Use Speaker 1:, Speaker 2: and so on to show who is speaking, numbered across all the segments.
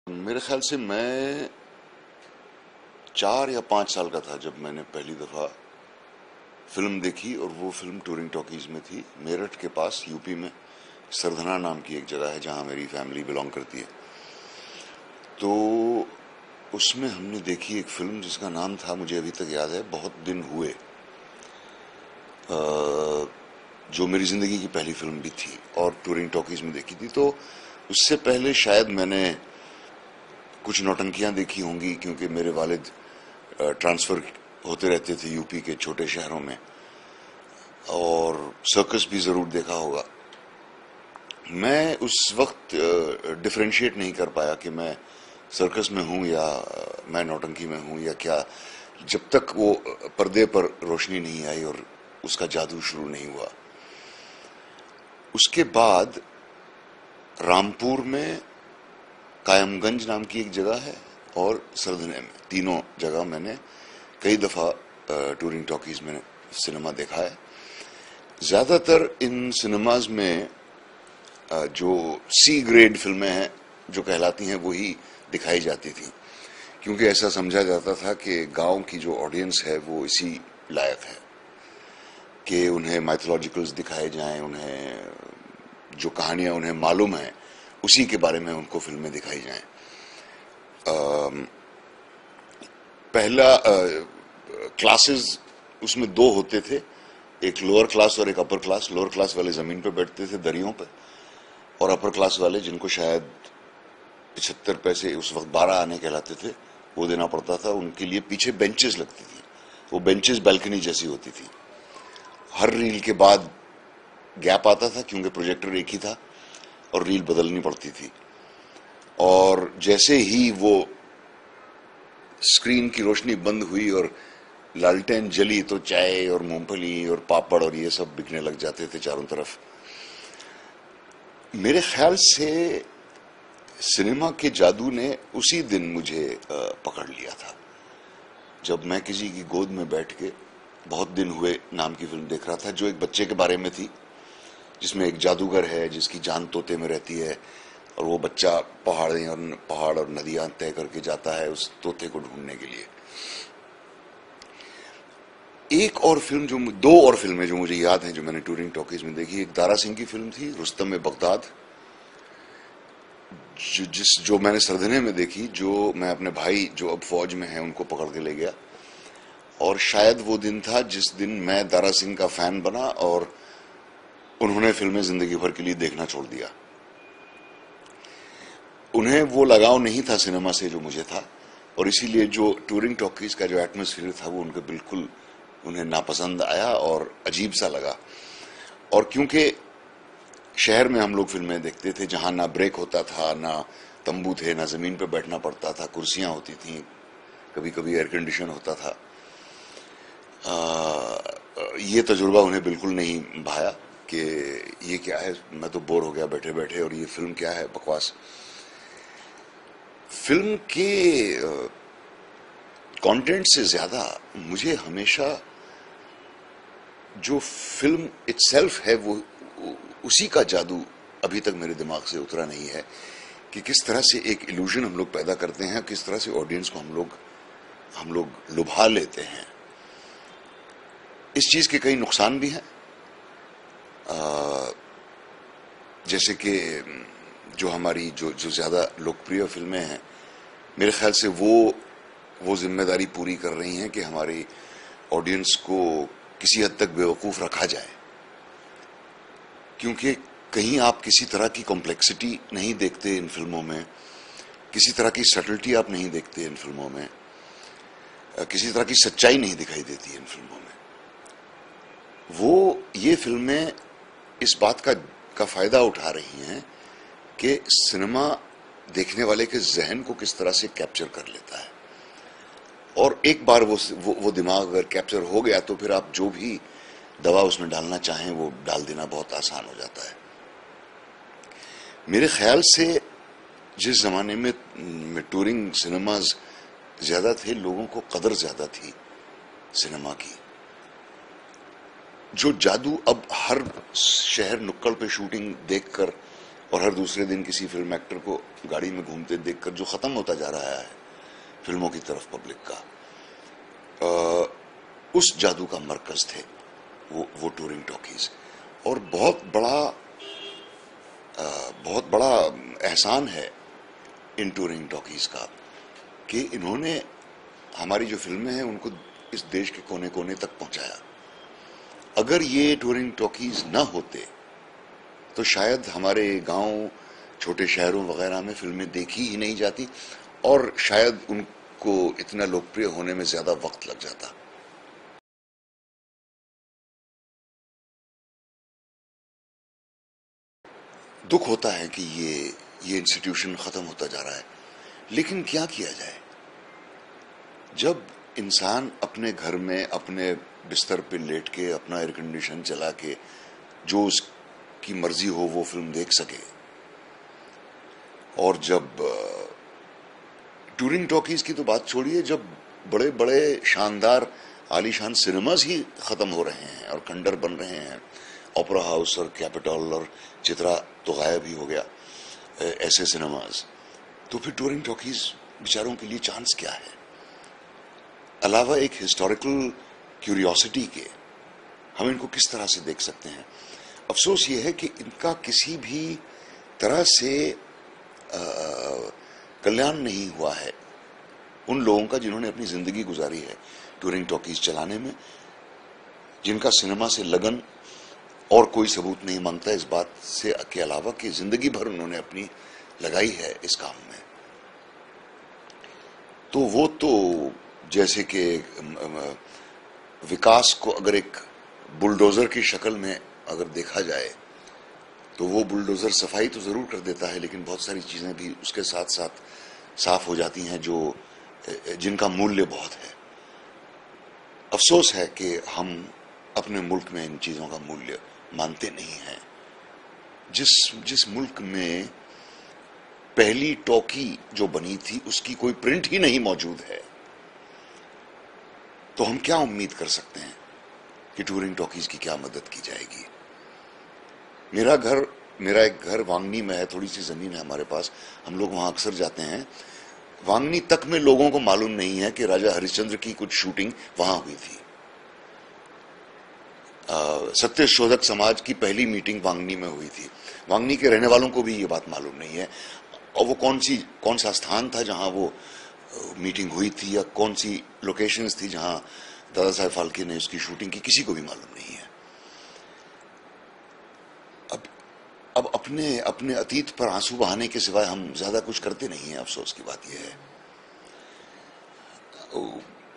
Speaker 1: मेरे ख्याल से मैं 4 या 5 साल का था जब मैंने पहली दफा फिल्म देखी, और वो फिल्म टूरिंग टॉकीज में थी। मेरठ के पास यूपी में सरधना नाम की एक जगह है जहां मेरी फैमिली बिलोंग करती है। तो उसमें हमने देखी एक फिल्म जिसका नाम था, मुझे अभी तक याद है, बहुत दिन हुए, जो मेरी जिंदगी की पहली फिल्म भी थी और टूरिंग टॉकीज में देखी थी। तो उससे पहले शायद मैंने कुछ नौटंकियां देखी होंगी, क्योंकि मेरे वालिद ट्रांसफर होते रहते थे यूपी के छोटे शहरों में, और सर्कस भी जरूर देखा होगा। मैं उस वक्त डिफरेंशिएट नहीं कर पाया कि मैं सर्कस में हूं या मैं नौटंकी में हूं या क्या, जब तक वो पर्दे पर रोशनी नहीं आई और उसका जादू शुरू नहीं हुआ। उसके बाद रामपुर में कायमगंज नाम की एक जगह है और सरधने में, तीनों जगह मैंने कई दफा टूरिंग टॉकीज में सिनेमा देखा है। ज्यादातर इन सिनेमाज में जो सी ग्रेड फिल्में हैं जो कहलाती हैं वही दिखाई जाती थी, क्योंकि ऐसा समझा जाता था कि गांव की जो ऑडियंस है वो इसी लायक है कि उन्हें माइथोलॉजिकल्स दिखाए जाएं, उन्हें जो कहानियां उन्हें मालूम है उसी के बारे में उनको फिल्में दिखाई जाएं। पहला क्लासेस उसमें दो होते थे, एक लोअर क्लास और एक अपर क्लास। लोअर क्लास वाले जमीन पे बैठते थे दरियों पे, और अपर क्लास वाले, जिनको शायद 75 पैसे, उस वक्त 12 आने कहलाते थे, वो देना पड़ता था। उनके लिए पीछे बेंचेस लगती थी। वो बेंचेस बैल्कनी जैसी होती थी। हर रील के बाद गैप आता था क्योंकि प्रोजेक्टर एक ही था और रील बदलनी पड़ती थी। और जैसे ही वो स्क्रीन की रोशनी बंद हुई और लालटेन जली तो चाय और मूंगफली और पापड़ और ये सब बिकने लग जाते थे चारों तरफ। मेरे ख्याल से सिनेमा के जादू ने उसी दिन मुझे पकड़ लिया था, जब मैं किसी की गोद में बैठ के बहुत दिन हुए नाम की फिल्म देख रहा था, जो एक बच्चे के बारे में थी, जिसमें एक जादूगर है जिसकी जान तोते में रहती है, और वो बच्चा पहाड़ और नदियां तय करके जाता है उस तोते को ढूंढने के लिए। एक और फिल्म, जो दो और फिल्में जो मुझे याद हैं जो मैंने टूरिंग टॉकीज में देखी, एक दारा सिंह की फिल्म थी रुस्तम में बगदाद, जो मैंने सरधने में देखी, जो मैं अपने भाई जो अब फौज में हैं उनको पकड़ के ले गया। और शायद वो दिन था जिस दिन मैं दारा सिंह का फैन बना और उन्होंने फिल्में जिंदगी भर के लिए देखना छोड़ दिया। उन्हें वो लगाव नहीं था सिनेमा से जो मुझे था, और इसीलिए जो टूरिंग टॉकीज का जो एटमोस्फियर था वो उनके बिल्कुल उन्हें नापसंद आया और अजीब सा लगा। और क्योंकि शहर में हम लोग फिल्में देखते थे जहां ना ब्रेक होता था, ना तंबू थे, ना जमीन पे बैठना पड़ता था, कुर्सियां होती थी, कभी कभी एयर कंडीशन होता था, ये तजुर्बा उन्हें बिल्कुल नहीं भाया कि ये क्या है, मैं तो बोर हो गया बैठे बैठे, और ये फिल्म क्या है, बकवास। फिल्म के कंटेंट से ज्यादा मुझे हमेशा जो फिल्म इटसेल्फ है वो उसी का जादू अभी तक मेरे दिमाग से उतरा नहीं है, कि किस तरह से एक इल्यूजन हम लोग पैदा करते हैं, किस तरह से ऑडियंस को हम लोग लुभा लेते हैं। इस चीज के कई नुकसान भी हैं, जैसे कि जो हमारी जो ज्यादा लोकप्रिय फिल्में हैं, मेरे ख्याल से वो जिम्मेदारी पूरी कर रही हैं कि हमारी ऑडियंस को किसी हद तक बेवकूफ रखा जाए, क्योंकि कहीं आप किसी तरह की कॉम्प्लेक्सिटी नहीं देखते इन फिल्मों में, किसी तरह की सटलिटी आप नहीं देखते इन फिल्मों में, किसी तरह की सच्चाई नहीं दिखाई देती इन फिल्मों में। ये फिल्में इस बात का फायदा उठा रही हैं कि सिनेमा देखने वाले के जहन को किस तरह से कैप्चर कर लेता है, और एक बार वो दिमाग अगर कैप्चर हो गया तो फिर आप जो भी दवा उसमें डालना चाहें वो डाल देना बहुत आसान हो जाता है। मेरे ख्याल से जिस जमाने में टूरिंग सिनेमाज ज्यादा थे, लोगों को कदर ज्यादा थी सिनेमा की, जो जादू अब हर शहर नुक्कड़ पे शूटिंग देखकर और हर दूसरे दिन किसी फिल्म एक्टर को गाड़ी में घूमते देखकर जो खत्म होता जा रहा है फिल्मों की तरफ पब्लिक का, उस जादू का मरकज थे वो टूरिंग टॉकीज। और बहुत बड़ा एहसान है इन टूरिंग टॉकीज का कि इन्होंने हमारी जो फिल्में हैं उनको इस देश के कोने कोने तक पहुंचाया। अगर ये टूरिंग टॉकीज न होते तो शायद हमारे गांव, छोटे शहरों वगैरह में फिल्में देखी ही नहीं जाती और शायद उनको इतना लोकप्रिय होने में ज्यादा वक्त लग जाता। दुख होता है कि ये इंस्टीट्यूशन खत्म होता जा रहा है, लेकिन क्या किया जाए। जब इंसान अपने घर में अपने बिस्तर पे लेट के अपना एयर कंडीशन चला के जो उसकी मर्जी हो वो फिल्म देख सके, और जब टूरिंग टॉकीज की तो बात छोड़िए, जब बड़े बड़े शानदार आलीशान सिनेमाज ही खत्म हो रहे हैं और खंडर बन रहे हैं, ओपेरा हाउस और कैपिटॉल और चित्रा तो गायब ही हो गया, ऐसे सिनेमाज, तो फिर टूरिंग टॉकीज बेचारों के लिए चांस क्या है। अलावा एक हिस्टोरिकल क्यूरियोसिटी के हम इनको किस तरह से देख सकते हैं। अफसोस ये है कि इनका किसी भी तरह से कल्याण नहीं हुआ है उन लोगों का जिन्होंने अपनी जिंदगी गुजारी है टूरिंग टॉकीज चलाने में, जिनका सिनेमा से लगन और कोई सबूत नहीं मांगता इस बात से के अलावा कि जिंदगी भर उन्होंने अपनी लगाई है इस काम में। तो वो तो जैसे कि विकास को अगर एक बुलडोजर की शक्ल में अगर देखा जाए तो वो बुलडोजर सफाई तो जरूर कर देता है, लेकिन बहुत सारी चीजें भी उसके साथ साथ साफ हो जाती हैं जो जिनका मूल्य बहुत है। अफसोस है कि हम अपने मुल्क में इन चीजों का मूल्य मानते नहीं हैं। जिस मुल्क में पहली टॉकी जो बनी थी उसकी कोई प्रिंट ही नहीं मौजूद है, तो हम क्या उम्मीद कर सकते हैं कि टूरिंग टॉकीज की क्या मदद की जाएगी। मेरा एक घर वांगनी में है, थोड़ी सी जमीन है हमारे पास, हम लोग वहां अक्सर जाते हैं। वांगनी तक में लोगों को मालूम नहीं है कि राजा हरिश्चंद्र की कुछ शूटिंग वहां हुई थी। सत्य शोधक समाज की पहली मीटिंग वांगनी में हुई थी। वांगनी के रहने वालों को भी ये बात मालूम नहीं है, और वो कौन सा स्थान था जहां वो मीटिंग हुई थी या कौन सी लोकेशंस थी जहां दादा साहेब फाल्के ने उसकी शूटिंग की, किसी को भी मालूम नहीं है। अब अपने अतीत पर आंसू बहाने के सिवाय हम ज्यादा कुछ करते नहीं हैं। अफसोस की बात यह है,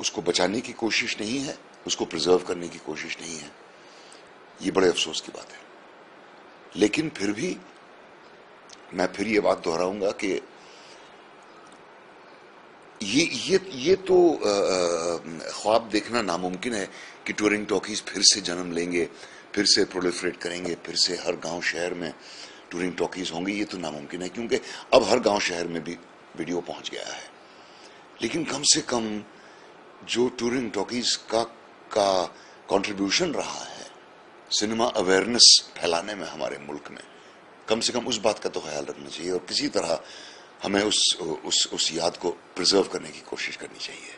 Speaker 1: उसको बचाने की कोशिश नहीं है, उसको प्रिजर्व करने की कोशिश नहीं है। ये बड़े अफसोस की बात है। लेकिन फिर भी मैं फिर ये बात दोहराऊंगा कि ये तो ख्वाब देखना नामुमकिन है कि टूरिंग टॉकीज फिर से जन्म लेंगे, फिर से प्रोलिफरेट करेंगे, फिर से हर गांव शहर में टूरिंग टॉकीज होंगी। ये तो नामुमकिन है क्योंकि अब हर गांव शहर में भी वीडियो पहुंच गया है। लेकिन कम से कम जो टूरिंग टॉकीज का कंट्रीब्यूशन रहा है सिनेमा अवेयरनेस फैलाने में हमारे मुल्क में, कम से कम उस बात का तो ख्याल रखना चाहिए और किसी तरह हमें उस याद को प्रिजर्व करने की कोशिश करनी चाहिए।